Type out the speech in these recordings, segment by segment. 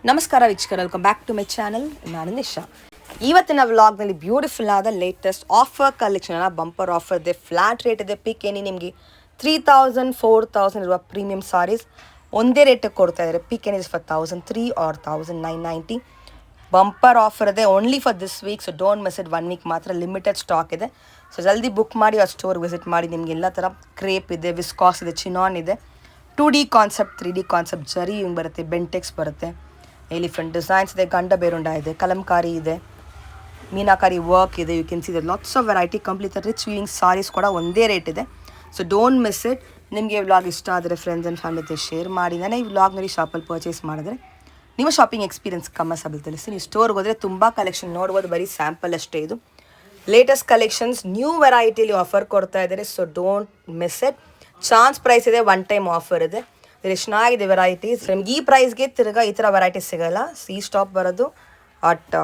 ನಮಸ್ಕಾರ ವೀಕ್ಷಕರು, welcome back to my channel. ನಾನು ನಿಶಾ. ಇವತ್ತಿನ ವ್ಲಾಗ್ನಲ್ಲಿ ಬ್ಯೂಟಿಫುಲ್ ಆದ latest offer collection, bumper offer ಇದೆ, ಫ್ಲಾಟ್ ರೇಟ್ ಇದೆ. ಪಿಕ್ ಏನಿ ನಿಮಗೆ 3000 4000 ಇರುವ ಪ್ರೀಮಿಯಂ ಸಾರೀಸ್ ಒಂದೇ ರೇಟಿಗೆ ಕೊಡ್ತಾ ಇದ್ದಾರೆ. Pick any for 1003 or 1990. Bumper offer ಇದೆ only for this week, so don't miss it. 1 week ಮಾತ್ರ ಲಿಮಿಟೆಡ್ ಸ್ಟಾಕ್ ಇದೆ. ಸೊ ಜಲ್ದಿ ಬುಕ್ ಮಾಡಿ ಆ ಸ್ಟೋರ್ ವಿಸಿಟ್ ಮಾಡಿ. ನಿಮಗೆ ಎಲ್ಲ ಥರ ಕ್ರೇಪ್ ಇದೆ, ವಿಸ್ಕಾಸ್ ಇದೆ, ಚಿನಾನ್ ಇದೆ, 2D ಕಾನ್ಸೆಪ್ಟ್, 3D ಕಾನ್ಸೆಪ್ಟ್, ಜರಿ ಹಿಂಗೆ ಬರುತ್ತೆ, ಬೆಂಟೆಕ್ಸ್ ಬರುತ್ತೆ, ಎಲಿಫೆಂಟ್ ಡಿಸೈನ್ಸ್ ಇದೆ, ಗಂಡ ಬೇರುಂಡ ಇದೆ, ಕಲಂಕಾರಿ ಇದೆ, ಮೀನಾಕಾರಿ ವರ್ಕ್ ಇದೆ. You can see the lots of variety. Complete rich weaving sarees ಕೂಡ ಒಂದೇ ರೇಟ್ ಇದೆ. So don't miss it. ನಿಮಗೆ ವ್ಲಾಗ್ ಇಷ್ಟ ಆದರೆ ಫ್ರೆಂಡ್ಸ್ ಆ್ಯಂಡ್ ಫ್ಯಾಮಿಲಿ ಜೊತೆ ಶೇರ್ ಮಾಡಿ. ನಾನು ಈ ವ್ಲಾಗ್ನಲ್ಲಿ ಶಾಪಲ್ಲಿ ಪರ್ಚೇಸ್ ಮಾಡಿದ್ರೆ ನಿಮ್ಮ ಶಾಪಿಂಗ್ ಎಕ್ಸ್ಪೀರಿಯನ್ಸ್ ಕಮೆಂಟ್ಸಲ್ಲಿ ತಿಳಿಸಿ. ನೀವು ಸ್ಟೋರ್ಗೆ ಹೋದರೆ ತುಂಬ ಕಲೆಕ್ಷನ್ ನೋಡ್ಬೋದು, ಬರೀ ಸ್ಯಾಂಪಲ್ ಅಷ್ಟೇ. ಇದು ಲೇಟೆಸ್ಟ್ ಕಲೆಕ್ಷನ್ಸ್, ನ್ಯೂ ವೆರೈಟಿಲಿ ಆಫರ್ ಕೊಡ್ತಾ ಇದ್ದಾರೆ. So don't miss it. Chance price ಇದೆ, ಒನ್ ಟೈಮ್ ಆಫರ್ ಇದೆ. ಎಷ್ಟು ಚೆನ್ನಾಗಿದೆ ವೆರೈಟೀಸ್. ನಿಮ್ಗೆ ಈ ಪ್ರೈಸ್ಗೆ ತಿರ್ಗಾ ಈ ಥರ ವೆರೈಟೀಸ್ ಸಿಗೋಲ್ಲ. ಸಿ ಸ್ಟಾಪ್ ಬರೋದು ಅಟ್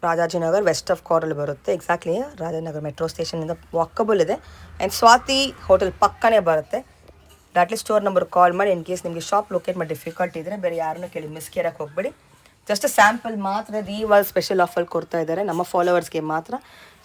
ರಾಜಾಜಿನಗರ್, ವೆಸ್ಟ್ ಆಫ್ ಕಾರಲ್ಲಿ ಬರುತ್ತೆ. ಎಕ್ಸಾಕ್ಟ್ಲಿ ರಾಜಾಜಿನಗರ್ ಮೆಟ್ರೋ ಸ್ಟೇಷನಿಂದ ವಾಕಬಲ್ ಇದೆ. ಆ್ಯಂಡ್ ಸ್ವಾತಿ ಹೋಟೆಲ್ ಪಕ್ಕನೇ ಬರುತ್ತೆ. ಡಾಟ್ಲಿ ಸ್ಟೋರ್ ನಂಬರ್ ಕಾಲ್ ಮಾಡಿ. ಇನ್ ಕೇಸ್ ನಿಮಗೆ ಶಾಪ್ ಲೊಕೇಟ್ ಮಾಡಿ ಡಿಫಿಕಲ್ಟ್ ಇದ್ದರೆ ಬೇರೆ ಯಾರನ್ನೂ ಕೇಳಿ ಮಿಸ್ ಕೇರಕ್ಕೆ ಹೋಗ್ಬೇಡಿ. ಜಸ್ಟ್ ಸ್ಯಾಂಪಲ್ ಮಾತ್ರ ಈವಾಗ ಸ್ಪೆಷಲ್ ಆಫರ್ ಕೊಡ್ತಾ ಇದ್ದಾರೆ ನಮ್ಮ ಫಾಲೋವರ್ಸ್ಗೆ ಮಾತ್ರ.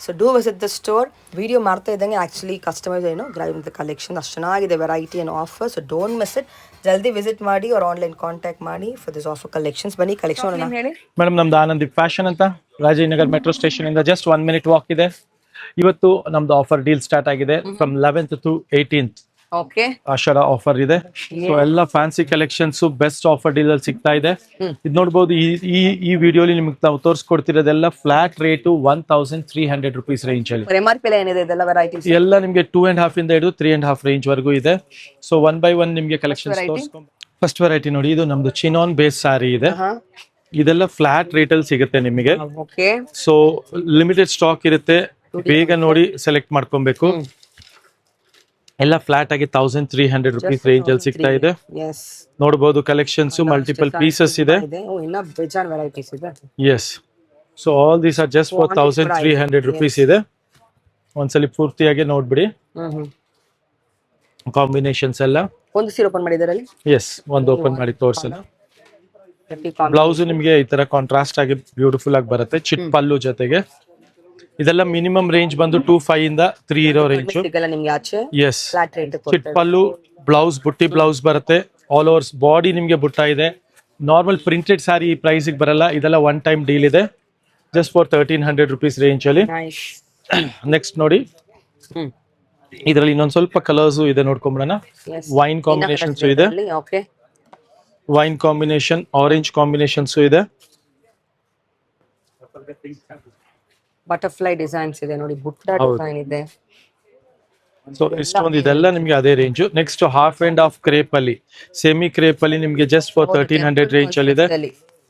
So do visit the store. Video ಮಾಡ್ತಾ ಇದ್ದಂಗೆ ಆ್ಯಕ್ಚುಲಿ ಕಸ್ಟಮೈಸ್ ಏನು ಗ್ರೈವಿಂಗ್ ದ ಕಲೆಕ್ಷನ್ ಅಷ್ಟು ಚೆನ್ನಾಗಿದೆ, variety and offer. So don't miss it. ಜಲ್ದಿ ವಿಸಿಟ್ ಮಾಡಿ ಅವ್ರು ಆನ್ಲೈನ್ ಕಾಂಟ್ಯಾಕ್ಟ್ ಮಾಡಿ ಫಾರ್ ದಿಸ್ ಆಫರ್ ಕಲೆಕ್ಷನ್ಸ್. ಬನ್ನಿ ಕಲೆಕ್ಷನ್ ಹೇಳಿ ಮೇಡಮ್. ನಮ್ದು ಆನಂದಿ ಫ್ಯಾಷನ್ ಅಂತ ರಾಜಾಜಿನಗರ್ ಮೆಟ್ರೋ ಸ್ಟೇಷನ್ ಇಂದ ಜಸ್ಟ್ 1 minute ವಾಕ್ ಇದೆ. ಇವತ್ತು ನಮ್ದು ಆಫರ್ ಡೀಲ್ ಸ್ಟಾರ್ಟ್ ಆಗಿದೆ from 11th to 18th. Okay, Ashadha offer ಇದೆ. ಸೊ ಎಲ್ಲ fancy collections best offer deal ಅಲ್ಲಿ ಸಿಗ್ತಾ ಇದೆ. ಇದು ನೋಡಬಹುದು. ಈ ವಿಡಿಯೋಲಿ ನಿಮ್ಗೆ ನಾವು ತೋರಿಸ್ಕೊಡ್ತಿರೋದೆಲ್ಲ ಫ್ಲಾಟ್ ರೇಟು 1300 rupees ರೇಂಜ್ ಅಲ್ಲಿ. MRP ಏನಿದೆ ಇದೆಲ್ಲ ವೆರೈಟೀಸ್ ಎಲ್ಲ ನಿಮ್ಗೆ 2.5 ಇಂದ ಹಿಡಿದು 3.5 ರೇಂಜ್ ವರೆಗೂ ಇದೆ. ಸೊ 1 by 1 ನಿಮ್ಗೆ ಕಲೆಕ್ಷನ್ಸ್ ತೋರಿಸ್ಕೊಂಡು. ಫಸ್ಟ್ ವೆರೈಟಿ ನೋಡಿ, ಇದು ನಮ್ದು ಚಿನಾನ್ ಬೇಸ್ ಸಾರಿ ಇದೆ. ಇದೆಲ್ಲ ಫ್ಲಾಟ್ ರೇಟ್ ಅಲ್ಲಿ ಸಿಗುತ್ತೆ ನಿಮಗೆ. ಸೊ ಲಿಮಿಟೆಡ್ ಸ್ಟಾಕ್ ಇರುತ್ತೆ, ಬೇಗ ನೋಡಿ ಸೆಲೆಕ್ಟ್ ಮಾಡ್ಕೊಬೇಕು. ಎಲ್ಲ ಫ್ಲಾಟ್ ಆಗಿ 1300 rupees ರೇಂಜ್ ಅಲ್ಲಿ ಸಿಗ್ತಾ ಇದೆ. ನೋಡಬಹುದು ಕಲೆಕ್ಷನ್ಸ್ ಮಲ್ಟಿಪಲ್ ಪೀಸಸ್ ಇದೆ. Yes, so all these are just for 1300 rupees ಇದೆ. ಒಂದ್ಸಲಿ ಪೂರ್ತಿಯಾಗಿ ನೋಡ್ಬಿಡಿ ಕಾಂಬಿನೇಷನ್ಸ್ ಎಲ್ಲ. ಒಂದು ಸೀರೆ ಓಪನ್ ಮಾಡಿದಾರಲ್ಲಿ. ಎಸ್, ಒಂದು ಓಪನ್ ಮಾಡಿ ತೋರ್ಸಲ್ಲ. ಬ್ಲೌಸ್ ನಿಮ್ಗೆ ಈ ತರ ಕಾಂಟ್ರಾಸ್ಟ್ ಆಗಿ ಬ್ಯೂಟಿಫುಲ್ ಆಗಿ ಬರುತ್ತೆ, ಚಿಟ್ ಪಲ್ಲು ಜೊತೆಗೆ. ಇದೆಲ್ಲ ಮಿನಿಮಮ್ ರೇಂಜ್ ಬಂದು 2.5 ಇಂದ 3 ಇರೋ ರೇಂಜ್. ಎಸ್, ಚಿಟ್ ಪಲ್ಲು ಬ್ಲೌಸ್, ಬುಟ್ಟಿ ಬ್ಲೌಸ್ ಬರುತ್ತೆ. ಆಲ್ ಓವರ್ಸ್ ಬಾಡಿ ನಿಮ್ಗೆ ಬುಟ್ಟ ಇದೆ. ನಾರ್ಮಲ್ ಪ್ರಿಂಟೆಡ್ ಸಾರಿ ಈ ಪ್ರೈಸ್ ಬರಲ್ಲ. ಇದೆಲ್ಲ ಒನ್ ಟೈಮ್ ಡೀಲ್ ಇದೆ, ಜಸ್ಟ್ ಫಾರ್ 1300 rupees ರೇಂಜ್ ಅಲ್ಲಿ. ನೆಕ್ಸ್ಟ್ ನೋಡಿ, ಇದರಲ್ಲಿ ಇನ್ನೊಂದ್ ಸ್ವಲ್ಪ ಕಲರ್ಸ್ ಇದೆ, ನೋಡ್ಕೊಂಬಿಡೋಣ. ವೈನ್ ಕಾಂಬಿನೇಷನ್ಸ್ ಇದೆ, ವೈನ್ ಕಾಂಬಿನೇಷನ್, ಆರೆಂಜ್ ಕಾಂಬಿನೇಷನ್ಸ್ ಇದೆ. ಬಟರ್ಫ್ಲೈ ಡಿಸೈನ್ಸ್ ಇದೆ ನೋಡಿ, ಬುಟ್ಟ ಡಿಸೈನ್ ಇದೆ. ಸೊ ಇಷ್ಟೊಂದು ಇದೆಲ್ಲ ನಿಮ್ಗೆ ಅದೇ range. Next half and half crepe ಅಲ್ಲಿ, ಸೆಮಿ ಕ್ರೇಪ್ ಅಲ್ಲಿ ನಿಮ್ಗೆ ಜಸ್ಟ್ ಫಾರ್ 1300 ರೇಂಜ್ ಅಲ್ಲಿ ಇದೆ.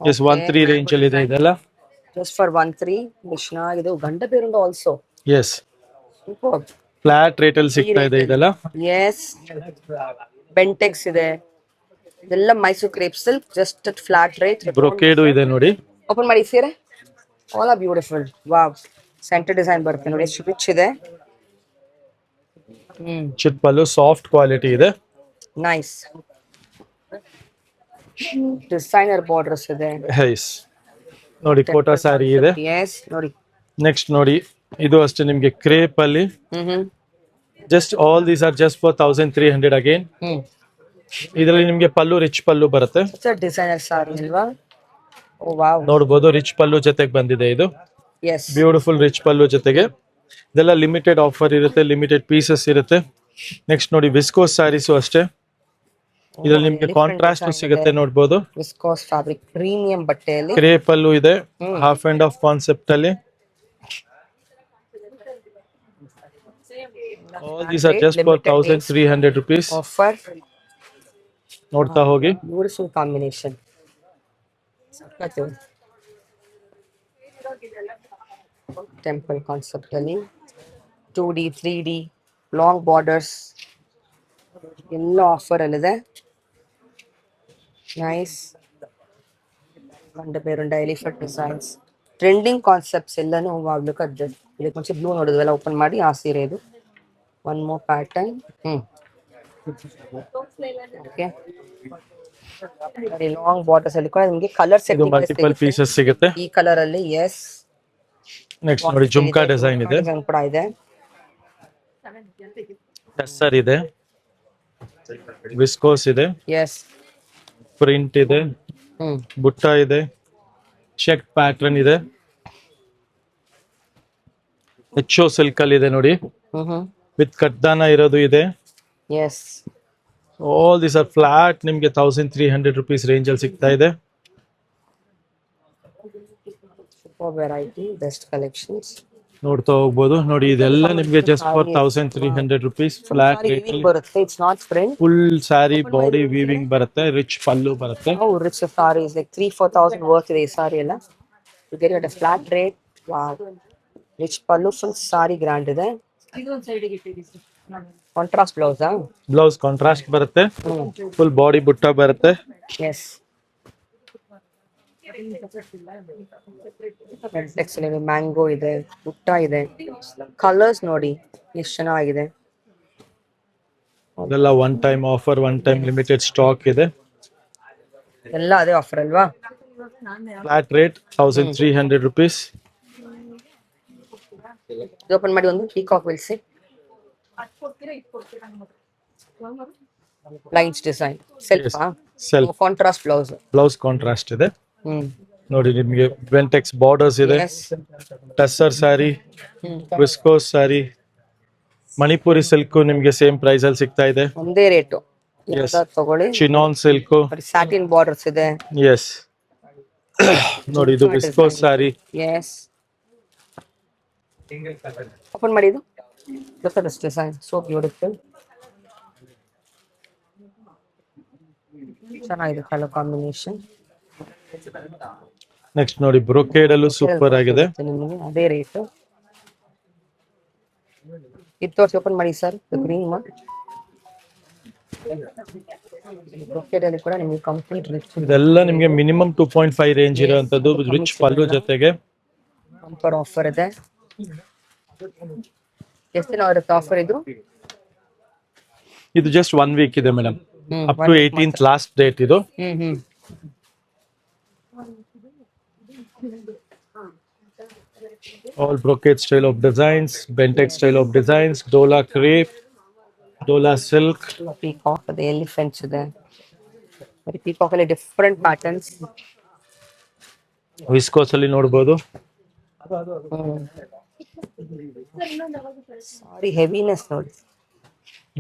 ಜಸ್ಟ್ 13 ರೇಂಜ್ ಅಲ್ಲಿ ಇದೆ ಇದೆಲ್ಲ. ಜಸ್ಟ್ ಫಾರ್ 13 ಚೆನ್ನಾಗಿದೆ. Ganda Berunda also. Yes, flat rate ಅಲ್ಲಿ ಸಿಗ್ತಾ ಇದೆ ಇದೆಲ್ಲ. ಎಸ್, ಬೆಂಟೆಕ್ಸ್ ಇದೆ, ಇದೆಲ್ಲ Mysore crepe silk, just flat rate. Brocade ಇದೆ ನೋಡಿ. ಓಪನ್ ಮಾಡಿ ಸೀರೆ. All are beautiful. Wow, centre design ಬರುತ್ತೆ ನೋಡಿ, ಎಷ್ಟು ರಿಚ್ ಇದೆ. ಚಿಟ್ ಪಲ್ಲು ಸಾಫ್ಟ್ ಕ್ವಾಲಿಟಿ ಇದೆ. ನೈಸ್ ಡಿಸೈನರ್ ಬಾರ್ಡರ್ಸ್ ಇದೆ. ಎಸ್, ನೋಡಿ ಕೋಟಾ ಸಾರಿ ಇದೆ. ಎಸ್, ನೋಡಿ ನೆಕ್ಸ್ಟ್ ನೋಡಿ, ಇದು ಅಷ್ಟೇ ನಿಮ್ಗೆ ಕ್ರೇಪ್ ಅಲ್ಲಿ. Just all these are just for 1300 again. ಇದರಲ್ಲಿ ನಿಮ್ಗೆ ಪಲ್ಲು ರಿಚ್ ಪಲ್ಲು ಬರುತ್ತೆ. ಡಿಸೈನರ್ ಸಾರಿ ಅಲ್ವಾ? ಓ ವಾವ್, ನೋಡಬಹುದು ರಿಚ್ ಪಲ್ಲು ಜೊತೆಗೆ ಬಂದಿದೆ ಇದು. ಎಸ್, ಬ್ಯೂಟಿಫುಲ್ ರಿಚ್ ಪಲ್ಲು ಜೊತೆಗೆ. ಇದೆಲ್ಲ ಲಿಮಿಟೆಡ್ ಆಫರ್ ಇರುತ್ತೆ, ಲಿಮಿಟೆಡ್ ಪೀಸಸ್ ಇರುತ್ತೆ. ನೆಕ್ಸ್ಟ್ ನೋಡಿ, ವಿಸ್ಕೋಸ್ ಸ್ಯಾರೀಸು ಅಷ್ಟೇ. ಇದ್ರಲ್ಲಿ ನಿಮ್ಗೆ ಕಾಂಟ್ರಾಸ್ಟ್ ಸಿಗುತ್ತೆ, ನೋಡಬಹುದು. ವಿಸ್ಕೋಸ್ ಫ್ಯಾಬ್ರಿಕ್ ಪ್ರೀಮಿಯಂ ಬಟ್ಟೆಯಲ್ಲಿ ಕ್ರೇಪ್ ಪಲ್ಲು ಇದೆ, ಹಾಫ್ ಅಂಡ್ ಹಾಫ್ ಕಾನ್ಸೆಪ್ಟ್ ಅಲ್ಲಿ. All these are just for 1300 rupees. Offer. ನೋಡ್ತಾ ಹೋಗಿ. Beautiful combination. Temple concept ಅಲ್ಲಿ 2D 3D ಲಾಂಗ್ ಬಾರ್ಡರ್ಸ್ ಎಲ್ಲ ಆಫರ್ ಅಲ್ಲಿದೆ. ನೈಸ್. ಗಂಡ ಬೇರುಂಡ ಎಲಿಫೆಂಟ್ ಡಿಸೈನ್ಸ್, ಟ್ರೆಂಡಿಂಗ್ ಕಾನ್ಸೆಪ್ಟ್ಸ್ ಎಲ್ಲಾನು ಲುಕ್ ಅಟ್ ದಿಸ್. ಇದಕ್ಕೆ ಮುಂಚೆ ಬ್ಲೂ ನೋಡಿದ್ವಲ್ಲ, ಓಪನ್ ಮಾಡಿ ಆ ಸೀರೆ ಇದು. One more pattern. Okay, long borders ಅಲ್ಲಿ ಕೂಡ ನಿಮಗೆ ಕಲರ್ ಇದು ಸೆಟ್ಟಿಂಗ್ ಮಲ್ಟಿಪಲ್ ಪೀಸಸ್ ಸಿಗುತ್ತೆ. ಈ ಕಲರ್ ಅಲ್ಲಿ. ಎಸ್, ನೆಕ್ಸ್ಟ್ ನೋಡಿ ಜುಮ್ಕಾ ಡಿಸೈನ್ ಇದೆ, ಡಿಸೈನ್ ಕೂಡ ಇದೆ. ಟೆಸ್ಸರ್ ಇದೆ, ವಿಸ್ಕೋಸ್ ಇದೆ, ಎಸ್. ಪ್ರಿಂಟ್ ಇದೆ, ಬುಟ್ಟ ಇದೆ, ಚೆಕ್ ಪ್ಯಾಟರ್ನ್ ಇದೆ, ಹೆಚ್ಚೋ ಸಿಲ್ಕ್ ಅಲ್ಲಿ ಇದೆ ನೋಡಿ, ವಿತ್ ಕಟ್ದಾನ ಇರೋದು ಇದೆ. Yes, all this are flat ನಿಮ್ಗೆ 1300 rupees ರೇಂಜ್ ಅಲ್ಲಿ ಸಿಗ್ತಾ ಇದೆ. ಸೂಪರ್ ವೆರೈಟಿ, ಬೆಸ್ಟ್ ಕಲೆಕ್ಷನ್ಸ್ ನೋಡ್ತಾ ಹೋಗ್ಬೋದು. ನೋಡಿ ಇದೆಲ್ಲ ನಿಮ್ಗೆ just for 1300 rupees flat rate ಅಲ್ಲಿ ಬರುತ್ತೆ. It's not print, full saree body weaving ಬರುತ್ತೆ, ರಿಚ್ ಪಲ್ಲು ಬರುತ್ತೆ. Rich sari is like 3,000-4,000 worth ಇದೆ ಈ ಸಾರಿ ಎಲ್ಲ. You get at a flat rate. Wow, rich pallu, full sari grand ಇದೆ. Contrast blouse. ಬ್ಲೌಸ್ ಕಾಂಟ್ರಾಸ್ಟ್ ಬರುತ್ತೆ, full body butta ಬರುತ್ತೆ. ಎಸ್, ಮ್ಯಾಂಗೋ ಇದೆ, ಬುಟ್ಟ ಇದೆ. ಕಲರ್ಸ್ ನೋಡಿ ಎಷ್ಟು ಚೆನ್ನಾಗಿದೆ. ಇದೆಲ್ಲ one time offer, one time limited stock ಇದೆ. ಎಲ್ಲ ಅದೇ ಆಫರ್ ಅಲ್ವಾ? Flat rate 1300 rupees. ಓಪನ್ ಮಾಡಿ ಒಂದು ಪೀಕಾಕ್ ವಿಲ್ಸಿ lines design self self contrast blouse. Blouse contrast ಇದೆ. ನೋಡಿ ನಿಮ್ಗೆ ವೆಂಟೆಕ್ಸ್ ಬಾರ್ಡರ್ಸ್ ಇದೆ, tussar saree, viscose saree, Manipuri silk ನಿಮ್ಗೆ ಸೇಮ್ ಪ್ರೈಸ್ ಅಲ್ಲಿ ಸಿಗ್ತಾ ಇದೆ. ಒಂದೇ ರೇಟು ತಗೊಳ್ಳಿ. ಚಿನಾನ್ ಸಿಲ್ಕ್, ಸ್ಯಾಟಿನ್ ಬಾರ್ಡರ್ಸ್ ಇದೆ. ಎಸ್, ನೋಡಿ ಇದು ವಿಸ್ಕೋಸ್ ಸ್ಯಾರಿ. ಎಸ್, ಓಪನ್ ಮಾಡಿ. ಇದು look at this design, so beautiful. ಚೆನ್ನಾಗಿದೆ ಕಲರ್ ಕಾಂಬಿನೇಷನ್. ನೆಕ್ಸ್ಟ್ ನೋಡಿ ಬ್ರೊಕೇಡ್ ಅಲ್ಲೂ ಸೂಪರ್ ಆಗಿದೆ. ನಿಮಗೆ ಅದೇ ರೇಟ್. ಇದು ತೋರಿಸಿ, ಓಪನ್ ಮಾಡಿ ಸರ್. ಗ್ರೀನ್ ಬ್ರೊಕೇಡ್ ಅಲ್ಲಿ ಕೂಡ ನಿಮಗೆ ಕಂಪ್ಲೀಟ್ ರಿಚ್. ಇದೆಲ್ಲ ನಿಮಗೆ ಮಿನಿಮಮ್ 2.5 ರೇಂಜ್ ಇರುವಂತದ್ದು, ರಿಚ್ ಪಲ್ಲು ಜೊತೆಗೆ ಬಂಪರ್ ಆಫರ್ ಇದೆ. ಎಷ್ಟು ದಿನ ಇರುತ್ತೆ ಆಫರ್ ಇದು? ಇದು ಜಸ್ಟ್ 1 week ಇದೆ madam, up to 18th last date ಇದು. All brocade style of designs, Bentek style of designs, Dola crepe, Dola silk, peacock ಇದೆ, ಎಲಿಫೆಂಟ್ಸ್ ಇದೆ. ಪೀಕಾಕ್ ಅಲ್ಲಿ ಡಿಫರೆಂಟ್ ಪ್ಯಾಟರ್ನ್ಸ್. ವಿಸ್ಕೋಸ್ ಅಲ್ಲಿ ನೋಡಬಹುದು. ಸಾರಿ ಹೆವಿನೆಸ್ ನೋಡಿ.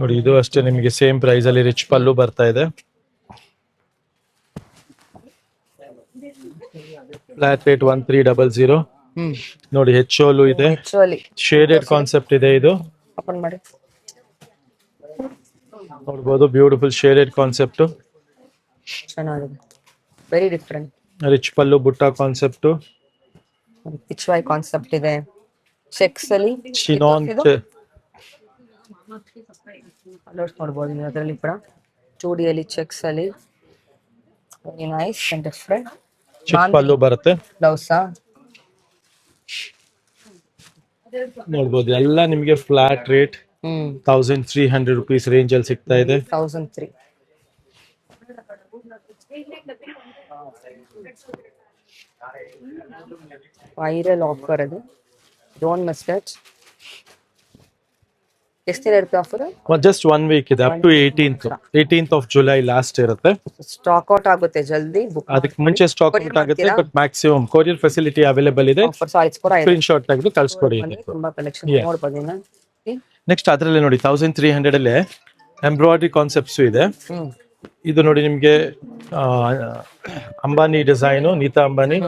ನೋಡಿ ಇದು ಅಷ್ಟೇ ನಿಮಗೆ ಸೇಮ್ ಪ್ರೈಸ್ ಅಲ್ಲಿ ರಿಚ್ ಪಲ್ಲು ಬರ್ತಾ ಇದೆ. Flat rate 1300. ನೋಡಿ ಹೆಚ್ಚೋಲು ಇದೆ, ಶೇಡೆಡ್ ಕಾನ್ಸೆಪ್ಟ್ ಇದೆ. ಇದು ಓಪನ್ ಮಾಡಿ ನೋಡಬಹುದು, ಬ್ಯೂಟಿಫುಲ್ ಶೇಡೆಡ್ ಕಾನ್ಸೆಪ್ಟ್, ಚೆನ್ನಾಗಿದೆ, ವೆರಿ ಡಿಫರೆಂಟ್. ರಿಚ್ ಪಲ್ಲು ಬುಟ್ಟ ಕಾನ್ಸೆಪ್ಟ್, ಪಿಚ್ವೈ ಕಾನ್ಸೆಪ್ಟ್ ಇದೆ. ಚೆಕ್ಸ್ ಅಲ್ಲಿ ಚಿನಾನ್ ಕಲರ್ಸ್ ನೋಡಬಹುದು ನೀವು ಅದರಲ್ಲಿ ಕೂಡ. 2D ಅಲ್ಲಿ ಚೆಕ್ಸ್ ಅಲ್ಲಿ ವೆರಿ ನೈಸ್ ಅಂಡ್ ಡಿಫರೆಂಟ್. ಚಿಕ್ಕ ಪಲ್ಲು ಬರುತ್ತೆ, ಬ್ಲೌಸ್ ನೋಡಬಹುದು. ಎಲ್ಲ ನಿಮಗೆ ಫ್ಲಾಟ್ ರೇಟ್ 1300 rupees ರೇಂಜ್ ಅಲ್ಲಿ ಸಿಗ್ತಾ ಇದೆ. 1003. ವೈರಲ್ ಆಫರ್ ಅದು, ಡೋಂಟ್ ಮಿಸ್ ಇಟ್. ಎಷ್ಟು ದಿನ ಇರುತ್ತೆ ಆಫರ್? ಜಸ್ಟ್ 1 week ಇದೆ, up to 18th of July last ಇರುತ್ತೆ. ಸ್ಟಾಕ್ ಔಟ್ ಆಗುತ್ತೆ ಜಲ್ದಿ. ಅದಕ್ಕೆ ಮುಂಚೆ ಸ್ಟಾಕ್ ಔಟ್ ಆಗುತ್ತೆ, but maximum courier facility available ಇದೆ. ಸ್ಕ್ರೀನ್ ಶಾಟ್ ತೆಗೆದು ಕಳಿಸ್ಕೊಡಿ. ತುಂಬಾ ಕಲೆಕ್ಷನ್ ನೋಡಬಹುದು. ನೆಕ್ಸ್ಟ್ ಅದರಲ್ಲಿ ನೋಡಿ 1300 ಅಲ್ಲೇ ಎಂಬ್ರಾಯ್ಡ್ರಿ ಕಾನ್ಸೆಪ್ಟ್ಸ್ ಇದೆ. ಇದು ನೋಡಿ ನಿಮ್ಗೆ Ambani design, Nita Ambani,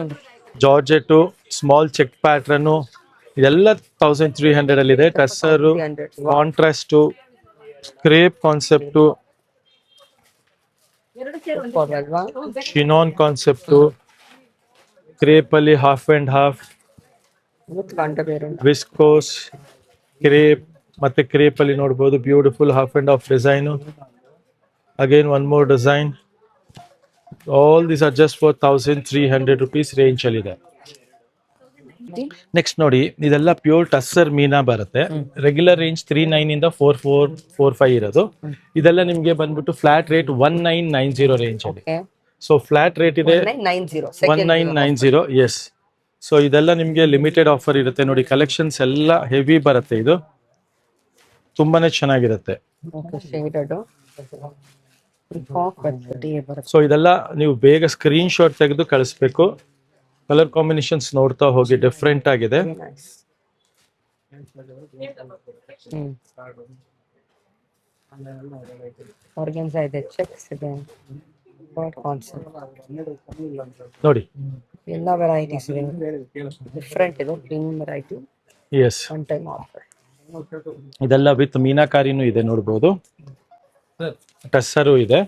georgette, small check pattern, ಇದೆಲ್ಲ 1300 ಅಲ್ಲಿ ಇದೆ. Tussar, contrast, crepe concept, chinon concept, crepe ಅಲ್ಲಿ half and half, viscose, crepe ಮತ್ತೆ ಕ್ರೇಪ್ ಅಲ್ಲಿ ನೋಡಬಹುದು beautiful half and half design. Again one more design. All these are just for 1300 rupees range ಅಲ್ಲಿ ಇದೆ. ರೀತಿ ನೆಕ್ಸ್ಟ್ ನೋಡಿ ಇದೆಲ್ಲ ಪ್ಯೂರ್ ಟಸ್ಸರ್ ಮೀನಾ ಬರುತ್ತೆ. ರೆಗ್ಯುಲರ್ ರೇಂಜ್ 39 ಇಂದ 4445 ಇರೋದು. ಇದೆಲ್ಲ ನಿಮ್ಗೆ ಬಂದ್ಬಿಟ್ಟು ಫ್ಲಾಟ್ ರೇಟ್ 1990 ರೇಂಜ್ ಅಲ್ಲಿ. ಸೊ ಫ್ಲಾಟ್ ರೇಟ್ ಇದೆ 1990. ಎಸ್. ಸೊ ಇದೆಲ್ಲ ನಿಮ್ಗೆ ಲಿಮಿಟೆಡ್ ಆಫರ್ ಇರುತ್ತೆ ನೋಡಿ. ಕಲೆಕ್ಷನ್ಸ್ ಎಲ್ಲ ಹೆವಿ ಬರುತ್ತೆ. ಇದು ತುಂಬಾನೇ ಚೆನ್ನಾಗಿರುತ್ತೆ. ಸೊ ಇದೆಲ್ಲ ನೀವು ಬೇಗ ಸ್ಕ್ರೀನ್ ಶಾಟ್ ತೆಗೆದು ಕಳಿಸ್ಬೇಕು. ಕಲರ್ ಕಾಂಬಿನೇಷನ್ಸ್ ನೋಡ್ತಾ ಹೋಗಿ, ಡಿಫ್ರೆಂಟ್ ಆಗಿದೆ. ಆರ್ಗನ್ಸಾ ಇದೆ, ಚೆಕ್ಸ್ ಇದೆ, ನೋಡಿ ಎಲ್ಲ ವೆರೈಟೀಸ್ ಇದೆ. ಡಿಫ್ರೆಂಟ್ ಇದೆ, premium variety. Yes. One time offer. ಇದೆಲ್ಲ ವಿತ್ ಮೀನಾಕಾರಿನೂ ಇದೆ ನೋಡ್ಬೋದು. ಟಸ್ಸರು ಇದೆ.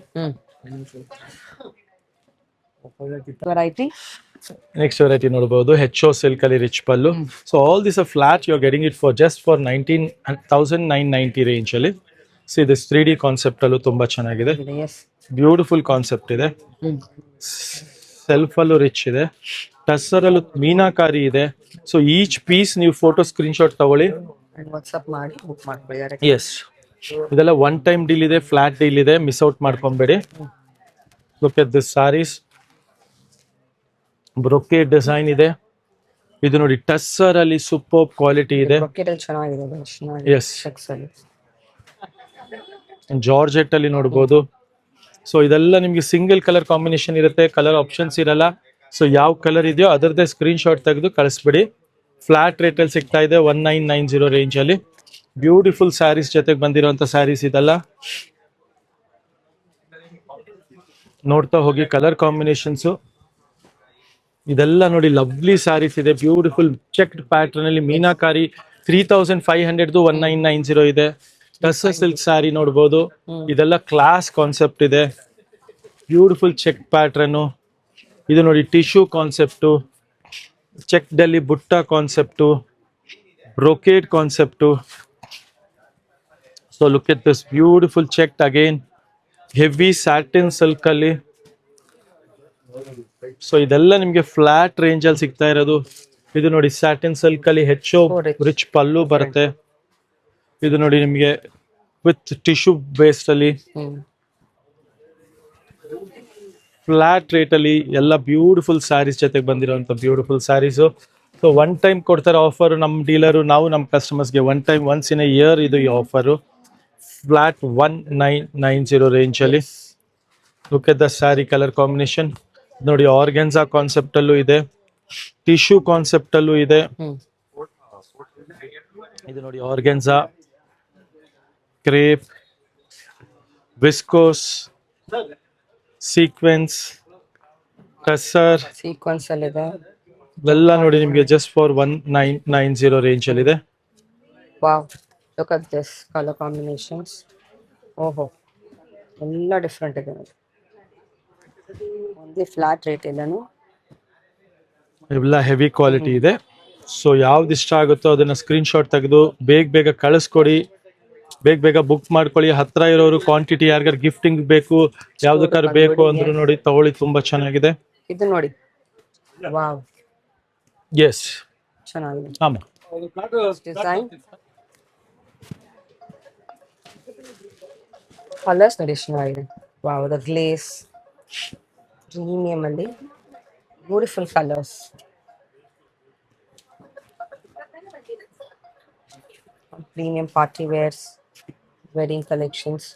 ವೆರೈಟಿ ನೆಕ್ಸ್ಟ್ ವೆರೈಟಿ ನೋಡಬಹುದು, HO ಸಿಲ್ಕ್ ಅಲ್ಲಿ rich pallu. So all this a flat you are getting it for just for 19,990 range ಅಲ್ಲಿ. ಸಿ ದಿಸ್ 3D ಕಾನ್ಸೆಪ್ಟ್ ಅಲ್ಲೂ ತುಂಬಾ ಚೆನ್ನಾಗಿದೆ. ಬ್ಯೂಟಿಫುಲ್ ಕಾನ್ಸೆಪ್ಟ್ ಇದೆ. ಸೆಲ್ಫ್ ಅಲ್ಲೂ ರಿಚ್ ಇದೆ, ಟಸ್ಸರ್ ಅಲ್ಲೂ ಮೀನಾಕಾರಿ ಇದೆ. ಸೊ ಈಚ್ ಪೀಸ್ ನೀವು ಫೋಟೋ ಸ್ಕ್ರೀನ್ ಶಾಟ್ ತಗೊಳ್ಳಿ, ವಾಟ್ಸ್ಆಪ್ ಮಾಡಿ ಬುಕ್ ಮಾಡ್ಕೊಳ್ಳಿ. ಎಸ್. ಇದೆಲ್ಲ ಒನ್ ಟೈಮ್ ಡೀಲ್ ಇದೆ, ಫ್ಲಾಟ್ ಡೀಲ್ ಇದೆ, ಮಿಸ್ ಔಟ್ ಮಾಡ್ಕೊಂಬೇಡಿ. Look at this sarees. Brocade design ಇದೆ. ಇದು ನೋಡಿ ಟಸ್ಸರ್ ಅಲ್ಲಿ ಸೂಪರ್ ಕ್ವಾಲಿಟಿ ಇದೆ. ಎಸ್. ಜಾರ್ಜೆಟ್ ಅಲ್ಲಿ ನೋಡಬಹುದು. ಸೊ ಇದೆಲ್ಲ ನಿಮ್ಗೆ ಸಿಂಗಲ್ ಕಲರ್ ಕಾಂಬಿನೇಷನ್ ಇರುತ್ತೆ, ಕಲರ್ ಆಪ್ಷನ್ಸ್ ಇರಲ್ಲ. ಸೊ ಯಾವ ಕಲರ್ ಇದೆಯೋ ಅದರದ್ದೇ ಸ್ಕ್ರೀನ್ ಶಾಟ್ ತೆಗೆದು ಕಳಿಸ್ಬಿಡಿ. ಫ್ಲಾಟ್ ರೇಟ್ ಅಲ್ಲಿ ಸಿಗ್ತಾ ಇದೆ 1990 ರೇಂಜ್ ಅಲ್ಲಿ. ಬ್ಯೂಟಿಫುಲ್ ಸ್ಯಾರೀಸ್ ಜೊತೆಗೆ ಬಂದಿರುವಂತ ಸ್ಯಾರೀಸ್ ಇದೆಲ್ಲ. ನೋಡ್ತಾ ಹೋಗಿ ಕಲರ್ ಕಾಂಬಿನೇಷನ್ಸ್ ಇದೆಲ್ಲ ನೋಡಿ. ಲವ್ಲಿ ಸ್ಯಾರೀಸ್ ಇದೆ, ಬ್ಯೂಟಿಫುಲ್ ಚೆಕ್ಡ್ ಪ್ಯಾಟರ್ನ್ ಅಲ್ಲಿ ಮೀನಾಕಾರಿ. 3500 1990 ಇದೆ. ಟಸ್ಸರ್ ಸಿಲ್ಕ್ ಸ್ಯಾರಿ ನೋಡ್ಬೋದು. ಇದೆಲ್ಲ ಕ್ಲಾಸ್ ಕಾನ್ಸೆಪ್ಟ್ ಇದೆ, ಬ್ಯೂಟಿಫುಲ್ ಚೆಕ್ ಪ್ಯಾಟರ್ನ್. ಇದು ನೋಡಿ tissue concept, check Delhi butta concept, brocade concept. So look at this beautiful check again, heavy satin silk ಅಲ್ಲಿ. ಸೊ ಇದೆಲ್ಲ ನಿಮ್ಗೆ ಫ್ಲಾಟ್ ರೇಂಜ್ ಅಲ್ಲಿ ಸಿಗ್ತಾ ಇರೋದು. ಇದು ನೋಡಿ ಸ್ಯಾಟಿನ್ ಸಿಲ್ಕ್ ಅಲ್ಲಿ HO ರಿಚ್ ಪಲ್ಲು ಬರುತ್ತೆ. ಇದು ನೋಡಿ ನಿಮ್ಗೆ ವಿತ್ ಟಿಶ್ಯೂ ಬೇಸ್ಡ್ ಅಲ್ಲಿ ಫ್ಲಾಟ್ ರೇಟ್ ಅಲ್ಲಿ ಎಲ್ಲ ಬ್ಯೂಟಿಫುಲ್ ಸ್ಯಾರೀಸ್ ಜೊತೆಗೆ ಬಂದಿರುವಂತ beautiful sarees. So one time ಕೊಡ್ತಾರೆ ಆಫರ್ ನಮ್ಮ ಡೀಲರು. ನಾವು ನಮ್ಮ ಕಸ್ಟಮರ್ಸ್ಗೆ one time, once in a year ಇದು ಈ ಆಫರು. ಫ್ಲಾಟ್ 1990 ರೇಂಜ್ ಅಲ್ಲಿ. Look at the saree colour combination ನೋಡಿ. ಆರ್ಗೆನ್ಸಾ ಕಾನ್ಸೆಪ್ಟ್ ಅಲ್ಲೂ ಇದೆ, ಟಿಶ್ಯೂ ಕಾನ್ಸೆಪ್ಟ್ ಅಲ್ಲೂ ಇದೆ. ಇದು ನೋಡಿ organza, crepe, viscose, sequence, tussar sequence ಅಲ್ಲಿ ಇದೆ. ಇವೆಲ್ಲ ನೋಡಿ ನಿಮಗೆ ಜಸ್ಟ್ ಫಾರ್ 1990 ರೇಂಜ್ ಅಲ್ಲಿ ಇದೆ. Wow, look at this colour combinations. ಓಹೋ, ಎಲ್ಲ ಡಿಫ್ರೆಂಟ್ ಇದೆ ನೋಡಿ. ಒಂದೇ ಫ್ಲಾಟ್ ರೇಟ್ ಎಲ್ಲಾನು. ಇವೆಲ್ಲ ಹೆವಿ ಕ್ವಾಲಿಟಿ ಇದೆ. ಸೊ ಯಾವ್ದು ಇಷ್ಟ ಆಗುತ್ತೋ ಅದನ್ನ ಸ್ಕ್ರೀನ್ ಶಾಟ್ ತೆಗೆದು ಬೇಗ ಕಳಿಸ್ಕೊಡಿ. ಬೇಗ ಬುಕ್ ಮಾಡ್ಕೊಳ್ಳಿ. ಹತ್ರ ಇರೋರು ಕ್ವಾಂಟಿಟಿ ಯಾರಿಗಾರು ಗಿಫ್ಟಿಂಗ್ ಬೇಕು, ಯಾವ್ದಕ್ಕಾರು ಬೇಕು ಅಂದ್ರೂ ನೋಡಿ ತಗೊಳ್ಳಿ. ತುಂಬಾ ಚೆನ್ನಾಗಿದೆ. ಇದು ನೋಡಿ, ವಾವ್, ಎಸ್, ಚೆನ್ನಾಗಿದೆ. ಆಮಾ ಡಿಸೈನ್ ಕಲರ್ಸ್ ನೋಡಿ ಚೆನ್ನಾಗಿದೆ. ವಾವ್, ದ ಗ್ಲೇಸ್ ಪ್ರೀಮಿಯಂ ಅಲ್ಲಿ beautiful colours. Premium party wears, wedding collections,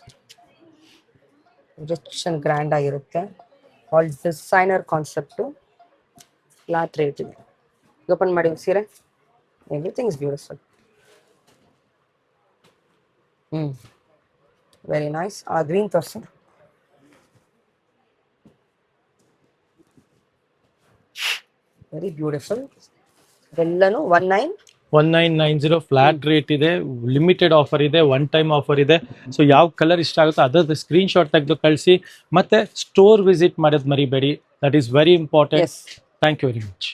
rich and grand ಆಗಿರುತ್ತೆ. All designer concept, flat rate ಇದೆ. ಓಪನ್ ಮಾಡಿ ಸೀರೆ, everything is beautiful. Very nice. ಆ ಗ್ರೀನ್ ತೋರಿಸಿ. Very beautiful. ಎಲ್ಲನೂ 1990 ಫ್ಲಾಟ್ ರೇಟ್ ಇದೆ. ಲಿಮಿಟೆಡ್ ಆಫರ್ ಇದೆ, ಒನ್ ಟೈಮ್ ಆಫರ್ ಇದೆ. ಸೊ ಯಾವ ಕಲರ್ ಇಷ್ಟ ಆಗುತ್ತೋ ಅದರದ್ದು ಸ್ಕ್ರೀನ್ ಶಾಟ್ ತೆಗೆದು ಕಳಿಸಿ. ಮತ್ತೆ ಸ್ಟೋರ್ ವಿಸಿಟ್ ಮಾಡೋದು ಮರಿಬೇಡಿ. That is very important. Thank you very much.